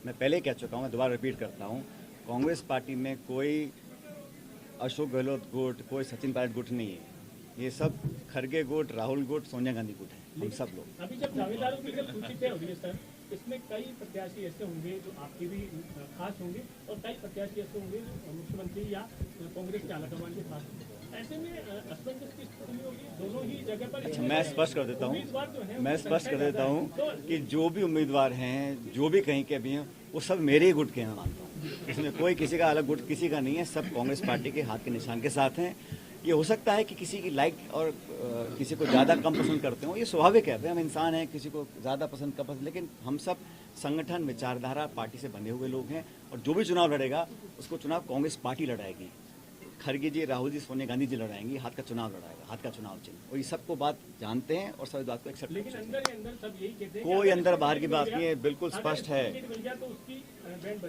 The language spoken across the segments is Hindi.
मैं पहले कह चुका हूँ, मैं दोबारा रिपीट करता हूँ, कांग्रेस पार्टी में कोई अशोक गहलोत गुट, कोई सचिन पायलट गुट नहीं है। ये सब खड़गे गुट, राहुल गुट, सोनिया गांधी गुट है, हम सब लोग। अभी जब दावेदारों की जब सूची तय होगी सर, इसमें कई प्रत्याशी ऐसे होंगे जो आपके भी खास होंगे और कई प्रत्याशी ऐसे होंगे जो मुख्यमंत्री या कांग्रेस के आलाकमान के खास होंगे। ऐसे में असमंजस की स्थिति में होगी दोनों ही जगह पर। अच्छा, मैं स्पष्ट कर देता हूँ कि जो भी उम्मीदवार हैं, जो भी कहीं के भी हैं, वो सब मेरे ही गुट के हैं, मानता हूँ। इसमें कोई किसी का अलग गुट किसी का नहीं है, सब कांग्रेस पार्टी के हाथ के निशान के साथ हैं। ये हो सकता है कि किसी की लाइक और किसी को ज़्यादा कम पसंद करते हो, ये स्वाभाविक है, हम इंसान हैं, किसी को ज़्यादा पसंद कम पसंद, लेकिन हम सब संगठन, विचारधारा, पार्टी से बंधे हुए लोग हैं और जो भी चुनाव लड़ेगा उसको चुनाव कांग्रेस पार्टी लड़ाएगी। खड़गे जी, राहुल जी, सोनिया गांधी जी लड़ाएंगी, हाथ का चुनाव लड़ाएगा, हाथ का चुनाव चिन्ह। और ये सबको बात जानते हैं और सब बात को एक्सेप्ट लेकिन अंदर सब यही कहते हैं, कोई अंदर बाहर की बात नहीं है, बिल्कुल स्पष्ट है,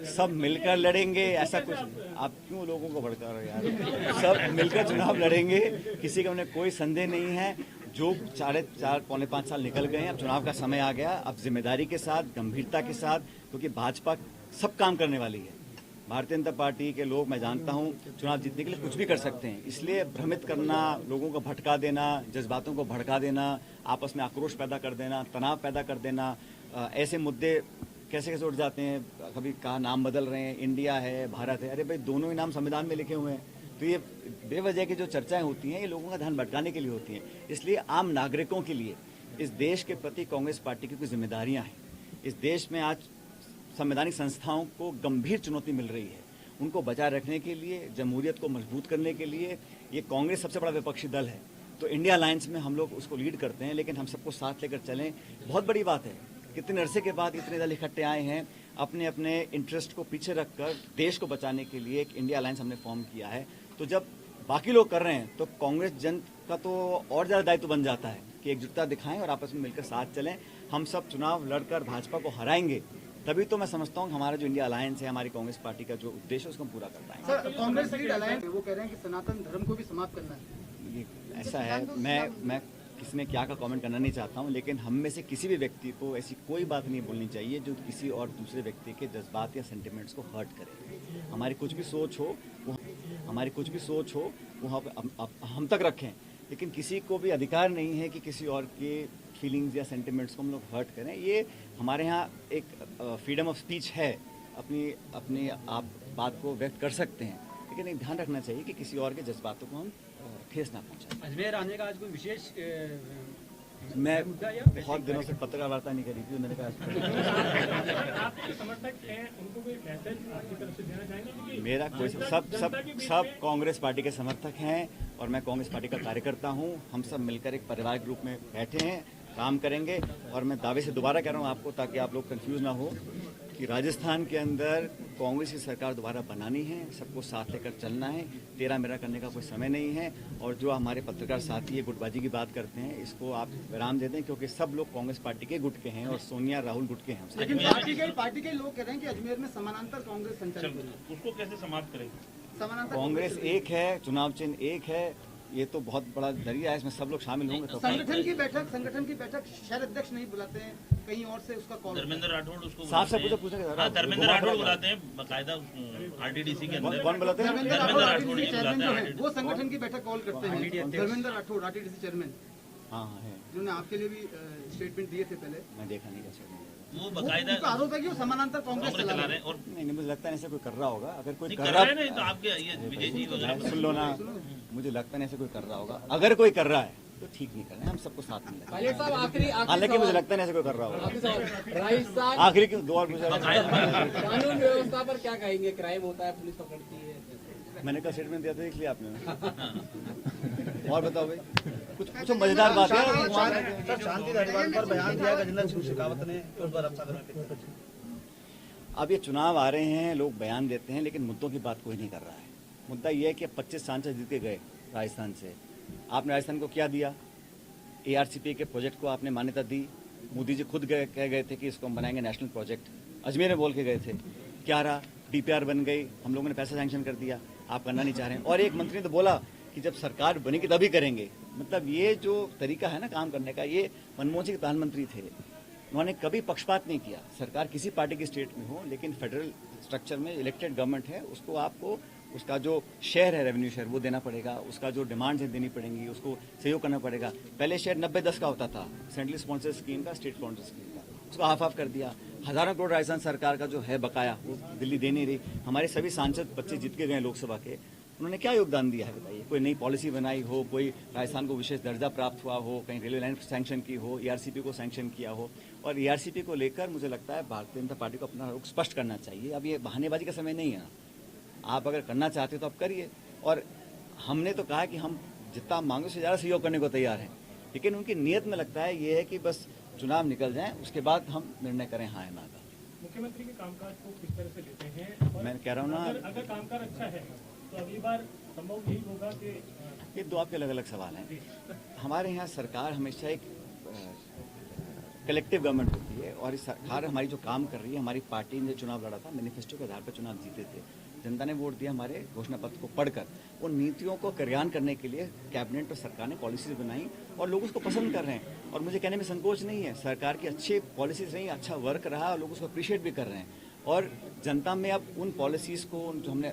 सब मिलकर लड़ेंगे। ऐसा कुछ नहीं, आप क्यों लोगों को भड़का रहे हो यार? सब मिलकर चुनाव लड़ेंगे, किसी का उन्हें कोई संदेह नहीं है। जो 4.5 साल निकल गए हैं, अब चुनाव का समय आ गया, अब जिम्मेदारी के साथ, गंभीरता के साथ, क्योंकि भाजपा सब काम करने वाली है। भारतीय जनता पार्टी के लोग, मैं जानता हूं, चुनाव जीतने के लिए कुछ भी कर सकते हैं, इसलिए भ्रमित करना, लोगों को भटका देना, जज्बातों को भड़का देना, आपस में आक्रोश पैदा कर देना, तनाव पैदा कर देना, ऐसे मुद्दे कैसे कैसे उठ जाते हैं। कभी कहा नाम बदल रहे हैं, इंडिया है, भारत है, अरे भाई दोनों ही नाम संविधान में लिखे हुए हैं। तो ये बेवजह की जो चर्चाएं होती हैं, ये लोगों का ध्यान भटकाने के लिए होती हैं। इसलिए आम नागरिकों के लिए इस देश के प्रति कांग्रेस पार्टी की कुछ जिम्मेदारियां हैं। इस देश में आज संवैधानिक संस्थाओं को गंभीर चुनौती मिल रही है, उनको बचाए रखने के लिए, जमहूरियत को मजबूत करने के लिए ये कांग्रेस सबसे बड़ा विपक्षी दल है। तो इंडिया अलायंस में हम लोग उसको लीड करते हैं, लेकिन हम सबको साथ लेकर चलें। बहुत बड़ी बात है, कितने अरसे के बाद इतने दल इकट्ठे आए हैं, अपने अपने इंटरेस्ट को पीछे रखकर देश को बचाने के लिए एक इंडिया अलायंस हमने फॉर्म किया है। तो जब बाकी लोग कर रहे हैं तो कांग्रेस जन का तो और ज़्यादा दायित्व बन जाता है कि एकजुटता दिखाएं और आपस में मिलकर साथ चलें। हम सब चुनाव लड़कर भाजपा को हराएंगे, तभी तो मैं समझता हूँ हमारा जो इंडिया अलायंस है, हमारी कांग्रेस पार्टी का जो उद्देश्य है, उसको हम पूरा कर पाएंगे। सर, कांग्रेस लीड अलायंस वो कह रहे हैं कि सनातन धर्म को भी समाप्त करना है। ये ऐसा है, मैं किसी ने क्या का कमेंट करना नहीं चाहता हूँ, लेकिन हम में से किसी भी व्यक्ति को ऐसी कोई बात नहीं बोलनी चाहिए जो किसी और दूसरे व्यक्ति के जज्बात या सेंटिमेंट्स को हर्ट करे। हमारी कुछ भी सोच हो वो हम तक रखें, लेकिन किसी को भी अधिकार नहीं है कि किसी और के फीलिंग्स या सेंटिमेंट्स को हम लोग हर्ट करें। ये हमारे यहाँ एक फ्रीडम ऑफ स्पीच है, अपनी आप बात को व्यक्त कर सकते हैं, लेकिन एक ध्यान रखना चाहिए कि किसी और के जज्बातों को हम ठेस ना पहुंचाएं। अजमेर आने का आज कोई विशेष मैं बहुत दिनों से पत्रकार वार्ता नहीं करी थी, मैंने कहा आपके समर्थक हैं, उनको कोई मैसेज आपकी तरफ से देना चाहेंगे? मेरा कोई सब कांग्रेस पार्टी के समर्थक हैं और मैं कांग्रेस पार्टी का कार्यकर्ता हूं। हम सब मिलकर एक परिवार के रूप में बैठे हैं, काम करेंगे। और मैं दावे से दोबारा कह रहा हूं आपको, ताकि आप लोग कंफ्यूज ना हो, कि राजस्थान के अंदर कांग्रेस की सरकार दोबारा बनानी है, सबको साथ लेकर चलना है, तेरा मेरा करने का कोई समय नहीं है। और जो हमारे पत्रकार साथी ये गुटबाजी की बात करते हैं, इसको आप विराम दे दें, क्योंकि सब लोग कांग्रेस पार्टी के गुट के हैं और सोनिया राहुल गुट के हैं। लेकिन पार्टी के लोग कह रहे हैं कि अजमेर में समानांतर कांग्रेस संचालित होगी, उसको कैसे समाप्त करेंगे? समानांतर कांग्रेस एक है, चुनाव चिन्ह एक है, ये तो बहुत बड़ा जरिया है, इसमें सब लोग शामिल होंगे। तो संगठन की बैठक शहर अध्यक्ष नहीं बुलाते हैं, कहीं और से उसका कॉल। धर्मेंद्र राठौड़ उसको साफ से पूछा धर्मेंद्र राठौड़ बुलाते हैं बाकायदा आरटीडीसी के अंदर। कौन बुलाते हैं? धर्मेंद्र राठौड़ चेयरमैन जो है, वो संगठन की बैठक कॉल करते हैं। धर्मेंद्र राठौड़ आरटीडीसी चेयरमैन, हाँ है, जिन्होंने आपके लिए भी स्टेटमेंट दिए थे पहले। मैं देखा नहीं कैसे वो बाकायदा आरोप है कि वो समानांतर कांग्रेस चला रहे हैं। और नहीं, मुझे लगता है ऐसे कोई कर रहा होगा। अगर कोई कर रहा है नहीं तो आपके ये विजय जी वगैरह सुन लो ना, मुझे लगता है ऐसे कोई कर रहा होगा। अगर कोई कर रहा है तो ठीक नहीं कर रहे हैं, हम सबको साथ में लेकर। हालांकि मुझे लगता है ऐसे कोई कर रहा होगा। राजस्थान आखिरी क्यों दो और मुझे कानून व्यवस्था पर क्या कहेंगे? क्राइम होता है, पुलिस पकड़ती है। मैंने कल स्टेटमेंट दिया था, देख लिया आपने। और बताओ भाई, कुछ मजेदार बात है। सर, शांति धारीवाल पर बयान दिया गजेंद्र सिंह शेखावत ने उस बार अब ये चुनाव आ रहे हैं, लोग बयान देते हैं, लेकिन मुद्दों की बात कोई नहीं कर रहा है। मुद्दा ये है कि 25 सांसद जीत के गए राजस्थान से। आपने राजस्थान को क्या दिया? ARCP के प्रोजेक्ट को आपने मान्यता दी। मोदी जी खुद कह गए थे कि इसको हम बनाएंगे नेशनल प्रोजेक्ट। अजमेर में बोल के गए थे, क्या रहा? DPR बन गई, हम लोगों ने पैसा सैंक्शन कर दिया, आप करना नहीं चाह रहे हैं। और एक मंत्री ने तो बोला कि जब सरकार बनेगी तभी करेंगे। मतलब ये जो तरीका है ना काम करने का, ये मनमोहन सिंह प्रधानमंत्री थे, उन्होंने कभी पक्षपात नहीं किया। सरकार किसी पार्टी की स्टेट में हो, लेकिन फेडरल स्ट्रक्चर में इलेक्टेड गवर्नमेंट है, उसको आपको उसका जो शेयर है, रेवेन्यू शेयर, वो देना पड़ेगा, उसका जो डिमांड्स है देनी पड़ेंगी, उसको सहयोग करना पड़ेगा। पहले शेयर 90-10 का होता था, सेंट्रल स्पॉन्सर स्कीम का, स्टेट स्पॉन्सर स्कीम का, उसको हाफ कर दिया। हजारों करोड़ राजस्थान सरकार का जो है बकाया, वो दिल्ली दे नहीं रही। हमारे सभी सांसद बच्चे जीत के गए लोकसभा के, उन्होंने क्या योगदान दिया है बताइए? कोई नई पॉलिसी बनाई हो, कोई राजस्थान को विशेष दर्जा प्राप्त हुआ हो, कहीं रेलवे लाइन सैंक्शन की हो, ईआरसीपी को सैंक्शन किया हो। और ईआरसीपी को लेकर मुझे लगता है भारतीय जनता पार्टी को अपना रुख स्पष्ट करना चाहिए। अब ये बहानेबाजी का समय नहीं है। आप अगर करना चाहते हो तो आप करिए। और हमने तो कहा कि हम जितना मांगो उससे ज़्यादा सहयोग करने को तैयार हैं, लेकिन उनकी नीयत में लगता है ये है कि बस चुनाव निकल जाएं, उसके बाद हम निर्णय करें हाँ या ना का। मुख्यमंत्री के कामकाज को किस तरह से लेते हैं? और मैं कह रहा हूँ ना, अगर कामकाज अच्छा है तो अगली बार संभव यही होगा कि ये दो आपके अलग अलग सवाल हैं। हमारे यहाँ सरकार हमेशा एक कलेक्टिव गवर्नमेंट होती है, और इस सरकार हमारी जो काम कर रही है, हमारी पार्टी ने चुनाव लड़ा था, मैनिफेस्टो के आधार पर चुनाव जीते थे, जनता ने वोट दिया हमारे घोषणा पत्र को पढ़कर। उन नीतियों को क्रियान्वयन करने के लिए कैबिनेट और सरकार ने पॉलिसीज बनाई और लोग उसको पसंद कर रहे हैं। और मुझे कहने में संकोच नहीं है, सरकार की अच्छी पॉलिसीज रही, अच्छा वर्क रहा और लोग उसको अप्रिशिएट भी कर रहे हैं। और जनता में अब उन पॉलिसीज़ को जो हमने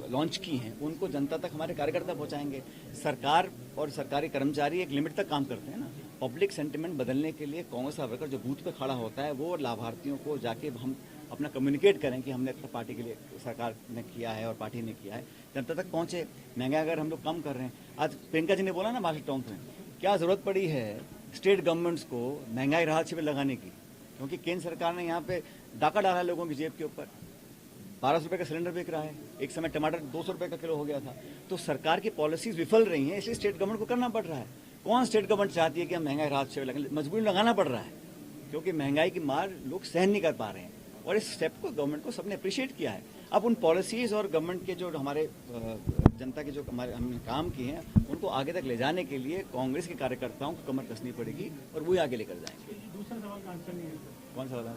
लॉन्च की हैं, उनको जनता तक हमारे कार्यकर्ता पहुंचाएंगे। सरकार और सरकारी कर्मचारी एक लिमिट तक काम करते हैं ना। पब्लिक सेंटिमेंट बदलने के लिए कांग्रेस का वर्कर जो बूथ पे खड़ा होता है, वो लाभार्थियों को जाके हम अपना कम्युनिकेट करें कि हमने अपना पार्टी के लिए, सरकार ने किया है और पार्टी ने किया है, जनता तक पहुंचे। महंगाई अगर हम लोग कम कर रहे हैं, आज प्रियंका जी ने बोला ना मार्शल टाउन में, क्या जरूरत पड़ी है स्टेट गवर्नमेंट्स को महंगाई राहत शिविर लगाने की? क्योंकि केंद्र सरकार ने यहाँ पे डाका डाला है लोगों की जेब के ऊपर। 1200 रुपये का सिलेंडर बिक रहा है, एक समय टमाटर 200 रुपये का किलो हो गया था। तो सरकार की पॉलिसीज विफल रही हैं, इसलिए स्टेट गवर्नमेंट को करना पड़ रहा है। कौन स्टेट गवर्नमेंट चाहती है कि हम महंगाई राहत शिविर लगाएं? मजबूरी लगाना पड़ रहा है, क्योंकि महंगाई की मार लोग सहन नहीं कर पा रहे हैं। और इस स्टेप को गवर्नमेंट को सबने अप्रिशिएट किया है। अब उन पॉलिसीज और गवर्नमेंट के जो हमारे जनता के जो हमारे हमने काम किए हैं, उनको आगे तक ले जाने के लिए कांग्रेस के कार्यकर्ताओं को कमर कसनी पड़ेगी और वही आगे लेकर जाएंगे। दूसरा सवाल का आंसर नहीं है सर। कौन सा वाला?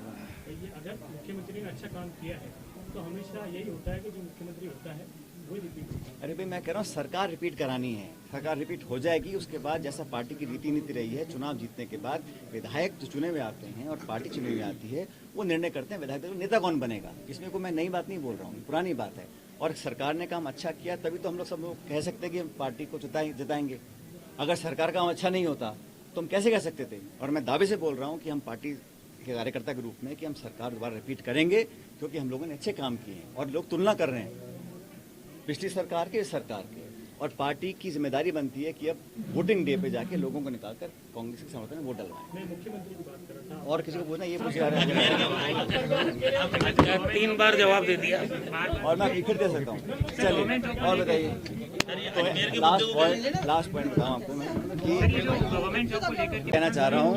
ये अगर मुख्यमंत्री ने अच्छा काम किया है तो हमेशा यही होता है कि जो मुख्यमंत्री होता है वही रिपीट होता है। अरे भाई, मैं कह रहा हूँ सरकार रिपीट करानी है, सरकार रिपीट हो जाएगी। उसके बाद जैसा पार्टी की रीति नीति रही है, चुनाव जीतने के बाद विधायक जो चुने हुए आते हैं और पार्टी चुनी हुई आती है, वो निर्णय करते हैं विधायक नेता कौन बनेगा। इसमें कोई मैं नई बात नहीं बोल रहा हूँ, पुरानी बात है। और सरकार ने काम अच्छा किया तभी तो हम लोग सब लोग कह सकते हैं कि हम पार्टी को जिताएंगे। अगर सरकार का काम अच्छा नहीं होता तो हम कैसे कह सकते थे? और मैं दावे से बोल रहा हूँ कि हम पार्टी के कार्यकर्ता के रूप में कि हम सरकार दोबारा रिपीट करेंगे, क्योंकि हम लोगों ने अच्छे काम किए हैं। और लोग तुलना कर रहे हैं पिछली सरकार के, इस सरकार के। और पार्टी की जिम्मेदारी बनती है कि अब वोटिंग डे पे जाके लोगों को निकालकर कांग्रेस के समर्थन में वोट डलवाएं। मैं मुख्यमंत्री की बात कर रहा था। और किसी को बोलना ये पूछ रहा है। 3 बार जवाब दे दिया। और मैं फिर दे सकता हूँ। चलिए और बताइए। तो लास्ट पॉइंट बताऊँ आपको मैं कि कहना चाह रहा हूँ,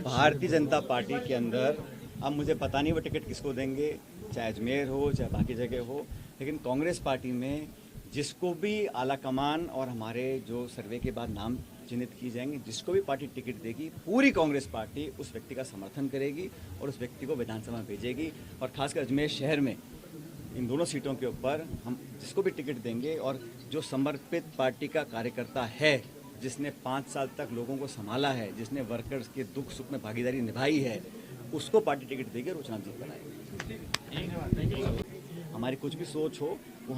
भारतीय जनता पार्टी के अंदर अब मुझे पता नहीं वो टिकट किसको देंगे, चाहे अजमेर हो चाहे बाकी जगह हो, लेकिन कांग्रेस पार्टी में जिसको भी आला कमान और हमारे जो सर्वे के बाद नाम चिन्हित किए जाएंगे, जिसको भी पार्टी टिकट देगी, पूरी कांग्रेस पार्टी उस व्यक्ति का समर्थन करेगी और उस व्यक्ति को विधानसभा में भेजेगी। और खासकर अजमेर शहर में इन दोनों सीटों के ऊपर हम जिसको भी टिकट देंगे और जो समर्पित पार्टी का कार्यकर्ता है, जिसने 5 साल तक लोगों को संभाला है, जिसने वर्कर्स के दुख सुख में भागीदारी निभाई है, उसको पार्टी टिकट देगी और वो चुनाव जीत बनाएगी। हमारी कुछ भी सोच हो वो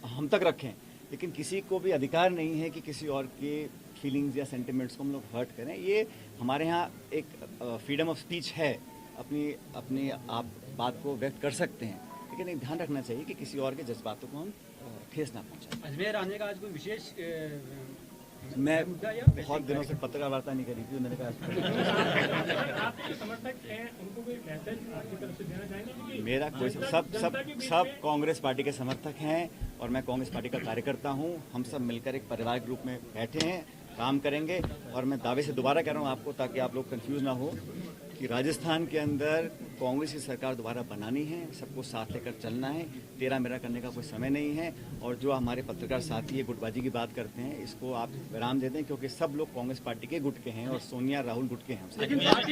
हम तक रखें, लेकिन किसी को भी अधिकार नहीं है कि किसी और के फीलिंग्स या सेंटिमेंट्स को हम लोग हर्ट करें। ये हमारे यहाँ एक फ्रीडम ऑफ स्पीच है, अपनी आप बात को व्यक्त कर सकते हैं, लेकिन एक ध्यान रखना चाहिए कि किसी और के जज्बातों को हम ठेस ना पहुँचाएं। अजमेर आने का आज कोई विशेष मैं बहुत दिनों से पत्रकार वार्ता नहीं करी थी, तो मैंने कहा आपके समर्थक हैं, उनको कोई मैसेज आपकी तरफ से देना चाहेंगे? क्योंकि मेरा कोई सब कांग्रेस पार्टी के समर्थक हैं और मैं कांग्रेस पार्टी का कार्यकर्ता हूं। हम सब मिलकर एक परिवार के रूप में बैठे हैं, काम करेंगे। और मैं दावे से दोबारा कह रहा हूं आपको, ताकि आप लोग कंफ्यूज ना हो, कि राजस्थान के अंदर कांग्रेस की सरकार दोबारा बनानी है, सबको साथ लेकर चलना है, तेरा मेरा करने का कोई समय नहीं है। और जो हमारे पत्रकार साथी ये गुटबाजी की बात करते हैं, इसको आप विराम दे दें, क्योंकि सब लोग कांग्रेस पार्टी के गुट के हैं और सोनिया राहुल गुट के हैं।